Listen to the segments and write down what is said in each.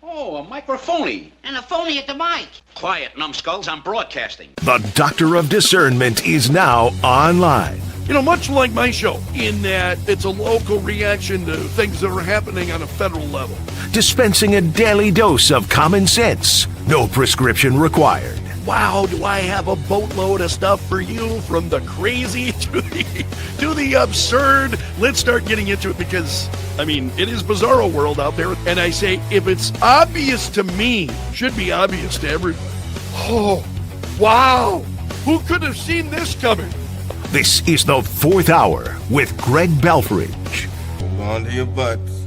Oh, a microphony. And a phony at the mic. Quiet, numbskulls, I'm broadcasting. The Doctor of Discernment is now online. You know, much like my show, in that it's a local reaction to things that are happening on a federal level. Dispensing a daily dose of common sense. No prescription required. Wow, do I have a boatload of stuff for you, from the crazy to the absurd. Let's start getting into it because, I mean, it is bizarro world out there. And I say, if it's obvious to me, should be obvious to everybody. Oh, wow. Who could have seen this coming? This is the Fourth Hour with Greg Belfrage. Hold on to your butts.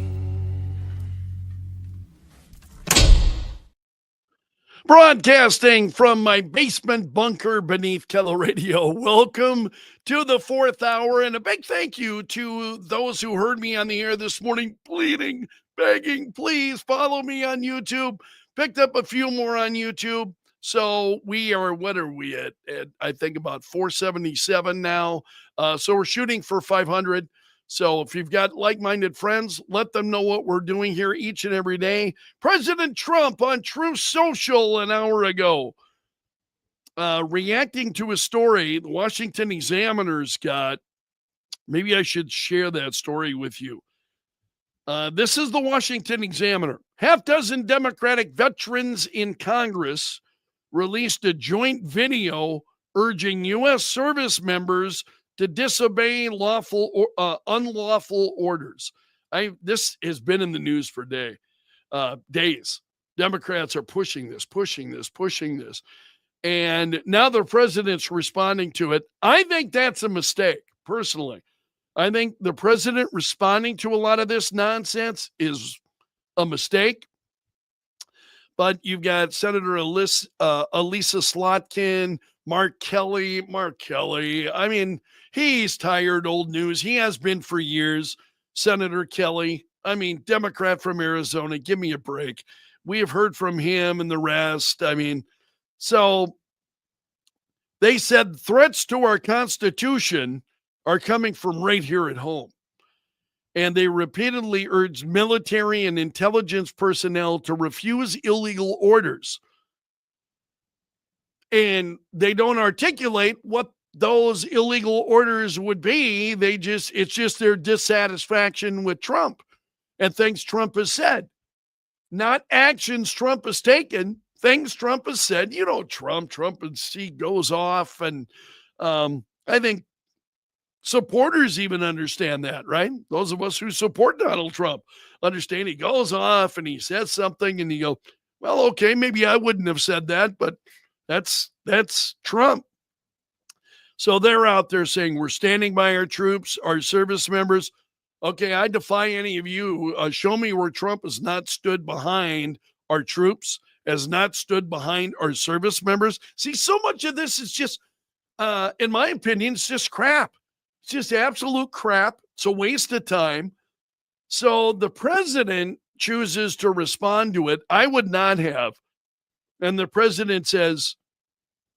Broadcasting from my basement bunker beneath Kello Radio. Welcome to the Fourth Hour, and a big thank you to those who heard me on the air this morning pleading, begging, please follow me on YouTube. Picked up a few more on YouTube. So we are, what are we at I think about 477 now. So we're shooting for 500. So if you've got like-minded friends, let them know what we're doing here each and every day. President Trump on Truth Social an hour ago, reacting to a story the Washington Examiner's got. Maybe I should share that story with you. This is the Washington Examiner. Half dozen Democratic veterans in Congress released a joint video urging U.S. service members to disobey unlawful orders. This has been in the news for days. Democrats are pushing this. And now the president's responding to it. I think that's a mistake, personally. I think the president responding to a lot of this nonsense is a mistake. But you've got Senator Elisa Slotkin, Mark Kelly. I mean, he's tired, old news. He has been for years. Senator Kelly, I mean, Democrat from Arizona, give me a break. We have heard from him and the rest. I mean, so they said threats to our Constitution are coming from right here at home. And they repeatedly urged military and intelligence personnel to refuse illegal orders. And they don't articulate what those illegal orders would be. It's just their dissatisfaction with Trump and things Trump has said. Not actions Trump has taken, things Trump has said. You know, Trump he goes off, and I think supporters even understand that, right? Those of us who support Donald Trump understand he goes off and he says something and you go, well, okay, maybe I wouldn't have said that, but that's Trump. So they're out there saying we're standing by our troops, our service members. Okay, I defy any of you. Show me where Trump has not stood behind our troops, has not stood behind our service members. See, so much of this is just, in my opinion, it's just crap. It's just absolute crap. It's a waste of time. So the president chooses to respond to it. I would not have. And the president says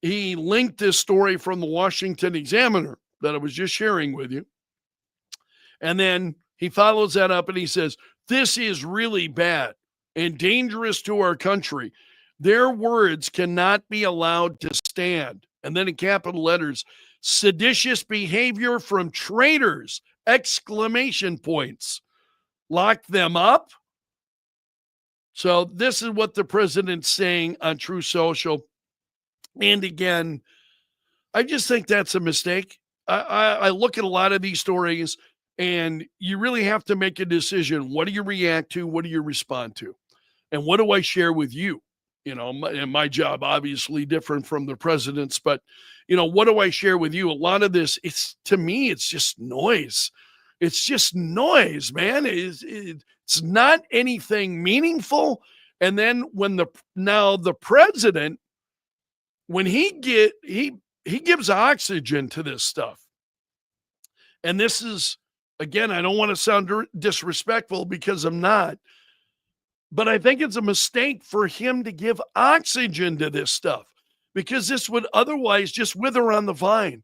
he linked this story from the Washington Examiner that I was just sharing with you. And then he follows that up and he says, this is really bad and dangerous to our country. Their words cannot be allowed to stand. And then in capital letters, seditious behavior from traitors, exclamation points. Lock them up. So this is what the president's saying on True Social. And again, I just think that's a mistake. I look at a lot of these stories and you really have to make a decision. What do you react to? What do you respond to? And what do I share with you? You know, and my job obviously different from the president's, but you know, what do I share with you? A lot of this, to me, it's just noise. It's just noise, man. It's not anything meaningful. And then when the president, when he gives oxygen to this stuff. And this is, again, I don't want to sound disrespectful because I'm not, but I think it's a mistake for him to give oxygen to this stuff because this would otherwise just wither on the vine.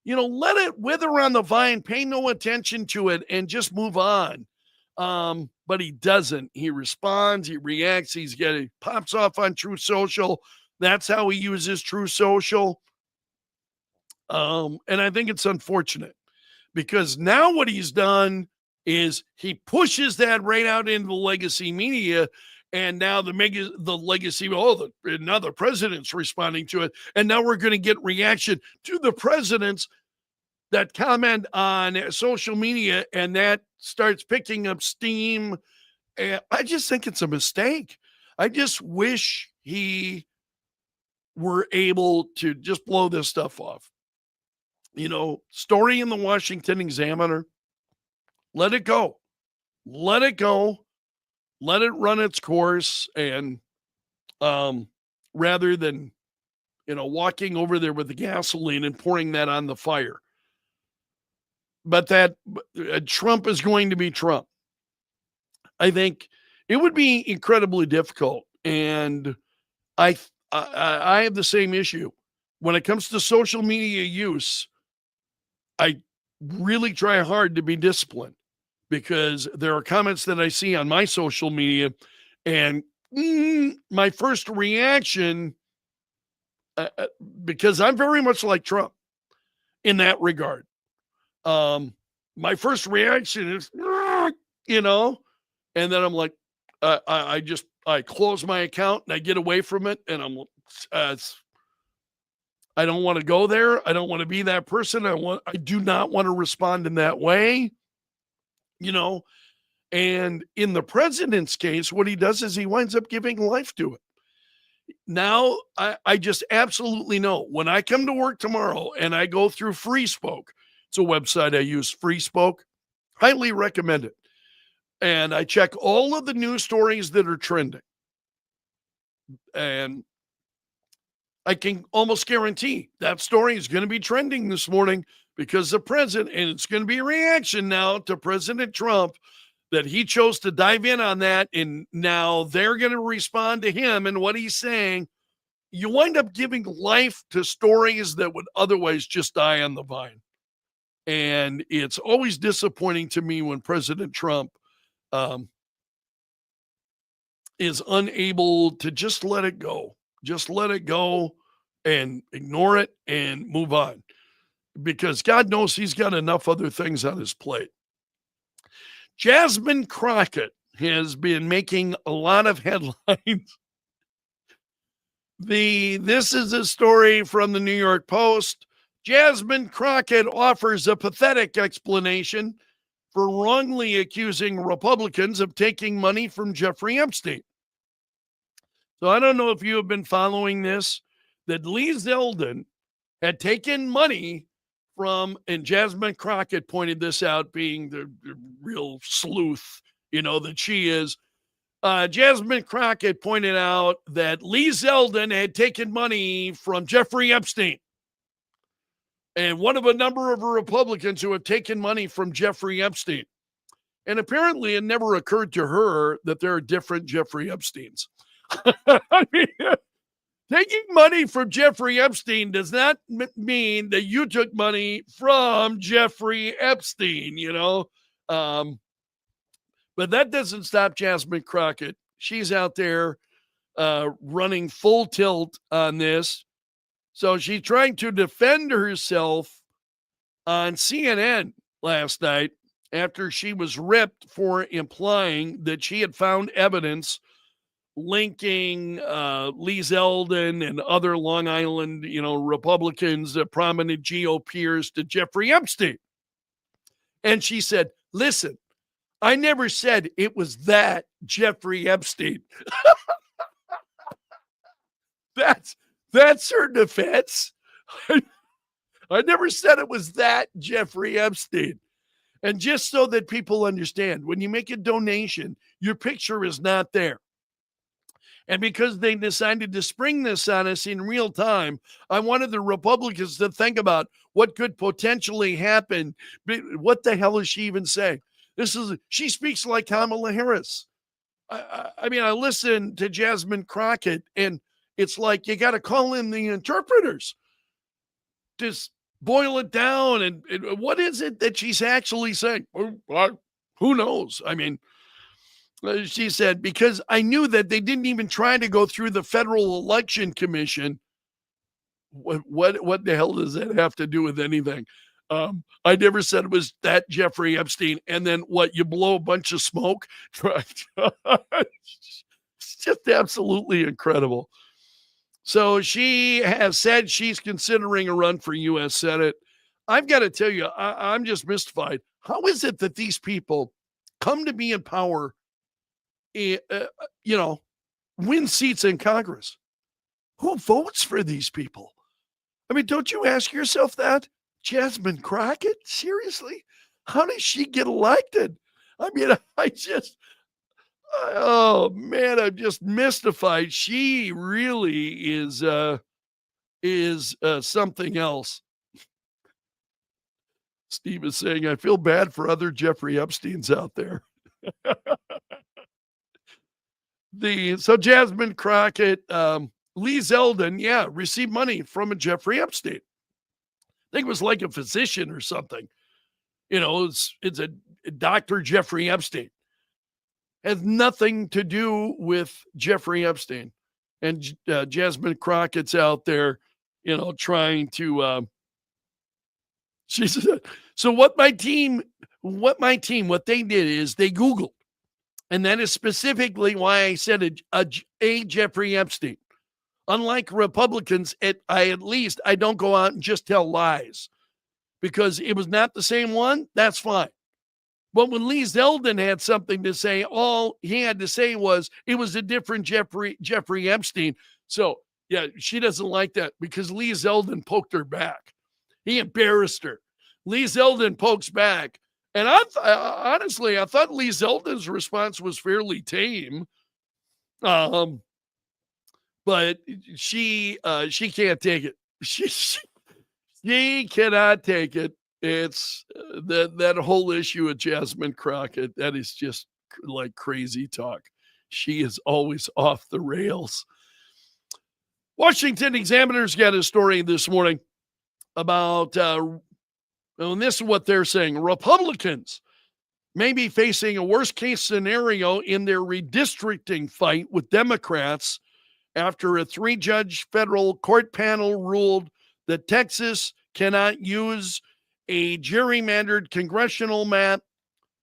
You know, let it wither on the vine, pay no attention to it, and just move on. But he doesn't. He responds, he reacts, he pops off on True Social. That's how he uses True Social. And I think it's unfortunate because now what he's done is he pushes that right out into the legacy media. And now the legacy, now the president's responding to it. And now we're going to get reaction to the presidents that comment on social media, and that starts picking up steam. And I just think it's a mistake. I just wish he were able to just blow this stuff off. Story in the Washington Examiner, let it go. Let it go. Let it run its course. And rather than, walking over there with the gasoline and pouring that on the fire. But that Trump is going to be Trump. I think it would be incredibly difficult. And I have the same issue. When it comes to social media use, I really try hard to be disciplined because there are comments that I see on my social media, and my first reaction, because I'm very much like Trump in that regard, my first reaction is, and then I'm like, I close my account and I get away from it, and I don't want to go there. I don't want to be that person. I do not want to respond in that way, and in the president's case, what he does is he winds up giving life to it. Now, I just absolutely know when I come to work tomorrow and I go through Free Spoke, it's a website I use, Free Spoke, highly recommend it. And I check all of the news stories that are trending. And I can almost guarantee that story is going to be trending this morning because the president, and it's going to be a reaction now to President Trump that he chose to dive in on that. And now they're going to respond to him and what he's saying. You wind up giving life to stories that would otherwise just die on the vine. And it's always disappointing to me when President Trump is unable to just let it go. Just let it go and ignore it and move on. Because God knows he's got enough other things on his plate. Jasmine Crockett has been making a lot of headlines. This is a story from the New York Post. Jasmine Crockett offers a pathetic explanation for wrongly accusing Republicans of taking money from Jeffrey Epstein. So I don't know if you have been following this, that Lee Zeldin had taken money from, and Jasmine Crockett pointed this out, being the real sleuth, that she is. Jasmine Crockett pointed out that Lee Zeldin had taken money from Jeffrey Epstein. And one of a number of Republicans who have taken money from Jeffrey Epstein. And apparently it never occurred to her that there are different Jeffrey Epsteins. I mean, taking money from Jeffrey Epstein does not mean that you took money from Jeffrey Epstein, But that doesn't stop Jasmine Crockett. She's out there running full tilt on this. So she's trying to defend herself on CNN last night after she was ripped for implying that she had found evidence linking Lee Zeldin and other Long Island, Republicans, prominent GOPers to Jeffrey Epstein. And she said, listen, I never said it was that Jeffrey Epstein. That's her defense. I never said it was that Jeffrey Epstein. And just so that people understand, when you make a donation, your picture is not there. And because they decided to spring this on us in real time, I wanted the Republicans to think about what could potentially happen. What the hell is she even saying? She speaks like Kamala Harris. I mean, I listen to Jasmine Crockett, and it's like you got to call in the interpreters. Just boil it down. And what is it that she's actually saying? Who knows? I mean, She said, because I knew that they didn't even try to go through the Federal Election Commission. What the hell does that have to do with anything? I never said it was that Jeffrey Epstein. And then what, you blow a bunch of smoke? It's just absolutely incredible. So she has said she's considering a run for U.S. Senate. I've got to tell you, I'm just mystified. How is it that these people come to be in power, win seats in Congress? Who votes for these people? I mean, don't you ask yourself that? Jasmine Crockett? Seriously? How did she get elected? I mean, oh man, I'm just mystified. She really is something else. Steve is saying, I feel bad for other Jeffrey Epsteins out there. So Jasmine Crockett, Lee Zeldin, received money from a Jeffrey Epstein. I think it was like a physician or something. It's a Dr. Jeffrey Epstein. Has nothing to do with Jeffrey Epstein. And Jasmine Crockett's out there, trying to. She said, so what they did is they Googled. And that is specifically why I said a Jeffrey Epstein. Unlike Republicans, I don't go out and just tell lies, because it was not the same one. That's fine. But when Lee Zeldin had something to say, all he had to say was it was a different Jeffrey Epstein. So yeah, she doesn't like that because Lee Zeldin poked her back. He embarrassed her. Lee Zeldin pokes back. And honestly, I thought Lee Zeldin's response was fairly tame. But she can't take it. She cannot take it. It's that whole issue of Jasmine Crockett. That is just like crazy talk. She is always off the rails. Washington Examiner's got a story this morning about, and this is what they're saying. Republicans may be facing a worst case scenario in their redistricting fight with Democrats after a 3-judge federal court panel ruled that Texas cannot use a gerrymandered congressional map.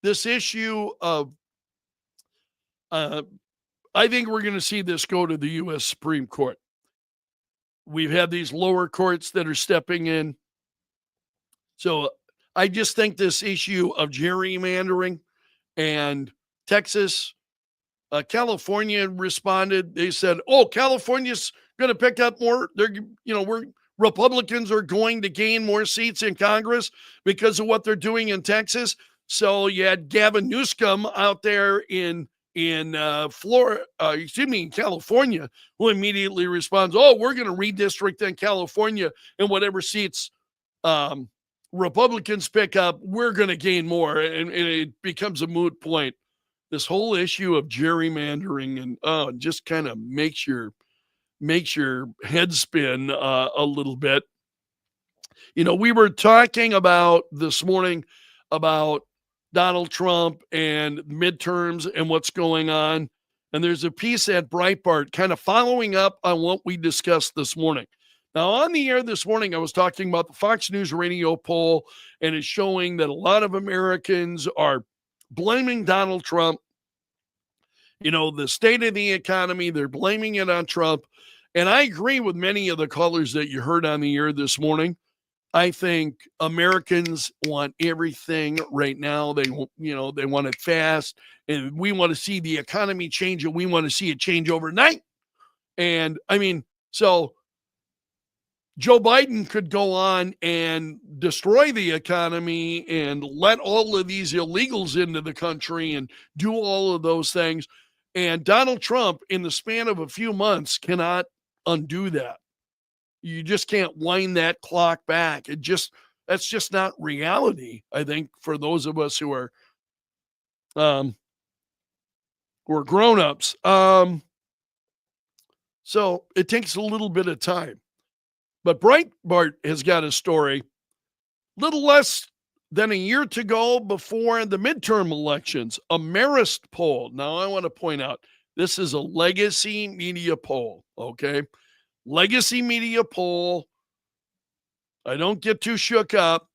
This issue of, I think we're going to see this go to the U.S. Supreme Court. We've had these lower courts that are stepping in. So I just think this issue of gerrymandering and Texas, California responded. They said, "Oh, California's going to pick up more. Republicans are going to gain more seats in Congress because of what they're doing in Texas." So you had Gavin Newsom out there in California, who immediately responds, "Oh, we're going to redistrict in California, and whatever seats Republicans pick up, we're going to gain more," and it becomes a moot point. This whole issue of gerrymandering and just kind of makes your head spin a little bit. We were talking about this morning about Donald Trump and midterms and what's going on. And there's a piece at Breitbart kind of following up on what we discussed this morning. Now, on the air this morning, I was talking about the Fox News radio poll, and it's showing that a lot of Americans are blaming Donald Trump. The state of the economy, they're blaming it on Trump. And I agree with many of the callers that you heard on the air this morning. I think Americans want everything right now. They want it fast, and we want to see the economy change, and we want to see it change overnight. And I mean, so Joe Biden could go on and destroy the economy and let all of these illegals into the country and do all of those things. And Donald Trump, in the span of a few months, cannot undo that. You just can't wind that clock back. That's just not reality, I think, for those of us who are grown-ups. So it takes a little bit of time. But Breitbart has got a story, little less then a year to go before the midterm elections, a Marist poll. Now, I want to point out, this is a legacy media poll, okay? Legacy media poll. I don't get too shook up,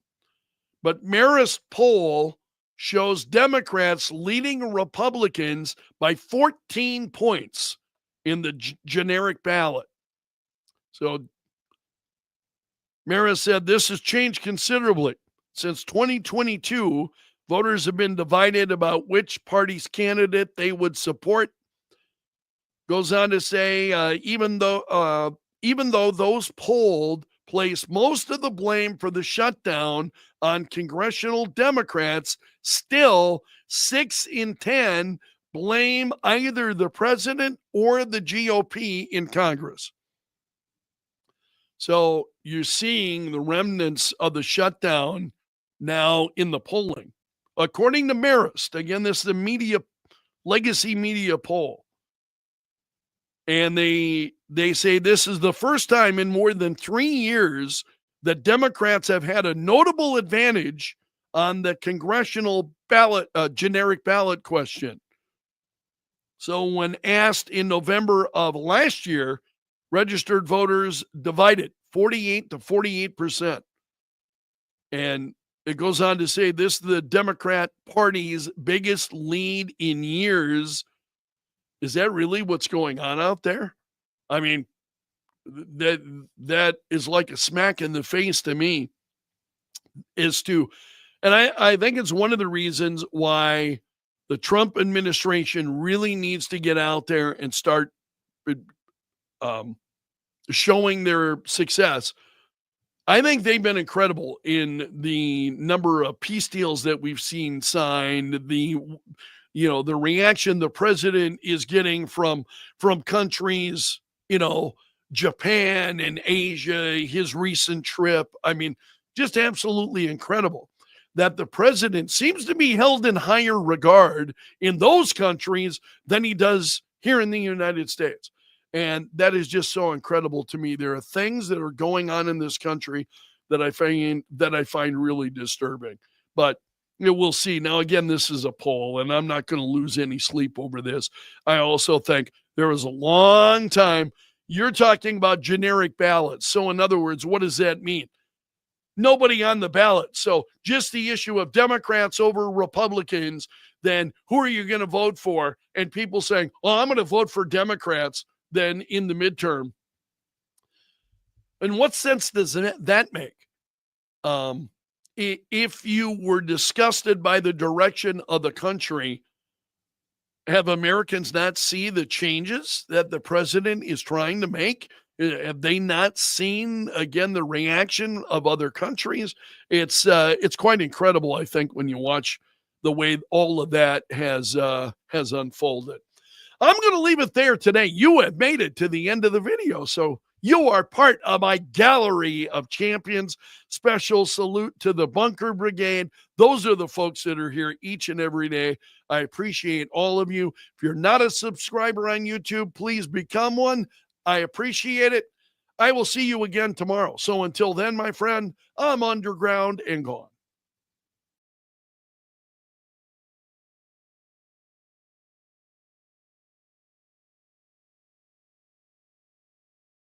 but Marist poll shows Democrats leading Republicans by 14 points in the generic ballot. So Marist said this has changed considerably. Since 2022, voters have been divided about which party's candidate they would support. Goes on to say, even though those polled place most of the blame for the shutdown on congressional Democrats, still 6 in 10 blame either the president or the GOP in Congress. So you're seeing the remnants of the shutdown now in the polling. According to Marist, again, this is the legacy media poll. And they say this is the first time in more than 3 years that Democrats have had a notable advantage on the congressional ballot, generic ballot question. So when asked in November of last year, registered voters divided 48 to 48%. And it goes on to say this is the Democrat Party's biggest lead in years. Is that really what's going on out there? I mean, that is like a smack in the face to me. And I think it's one of the reasons why the Trump administration really needs to get out there and start showing their success. I think they've been incredible in the number of peace deals that we've seen signed, the reaction the president is getting from countries, Japan and Asia, his recent trip. I mean, just absolutely incredible that the president seems to be held in higher regard in those countries than he does here in the United States. And that is just so incredible to me. There are things that are going on in this country that I find really disturbing. But we'll see. Now, again, this is a poll, and I'm not going to lose any sleep over this. I also think there was a long time. You're talking about generic ballots. So, in other words, what does that mean? Nobody on the ballot. So just the issue of Democrats over Republicans, then who are you going to vote for? And people saying, well, I'm going to vote for Democrats then in the midterm. And what sense does that make? If you were disgusted by the direction of the country, have Americans not see the changes that the president is trying to make? Have they not seen, again, the reaction of other countries? It's quite incredible, I think, when you watch the way all of that has unfolded. I'm going to leave it there today. You have made it to the end of the video, so you are part of my gallery of champions. Special salute to the Bunker Brigade. Those are the folks that are here each and every day. I appreciate all of you. If you're not a subscriber on YouTube, please become one. I appreciate it. I will see you again tomorrow. So until then, my friend, I'm underground and gone.